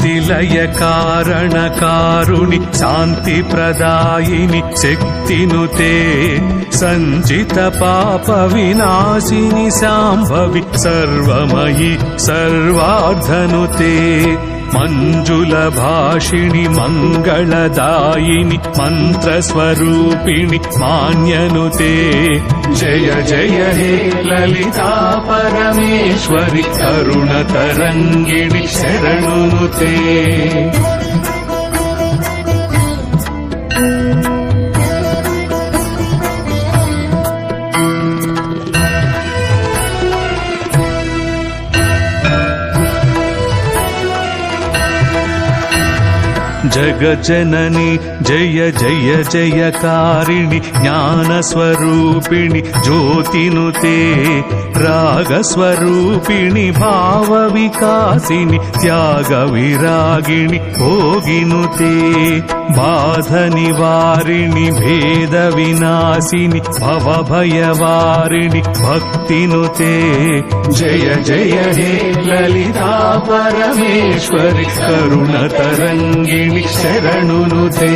सृष्टिलय कारणकारुणि शान्तिप्रदायिनि शक्तिनुते सञ्चित पाप विनाशिनि शाम्भवि सर्वमयि सर्वार्धनुते मञ्जुलभाषिणि मङ्गलदायिनि मन्त्रस्वरूपिणि मान्यनुते जय जय हे ललिता परमेश्वरि करुणतरङ्गिणि शरणुनुते जगज्जननी जय जय जयकारिणि ज्ञानस्वरूपिणि ज्योतिनुते रागस्वरूपिणि भावविकासिनि त्यागविरागिणि भोगिनुते बाधनिवारिणि भेदविनाशिनि भवभयवारिणि भक्तिनुते जय जय हे ललिता परमेश्वरि करुणतरङ्गिणि शरणुनुते।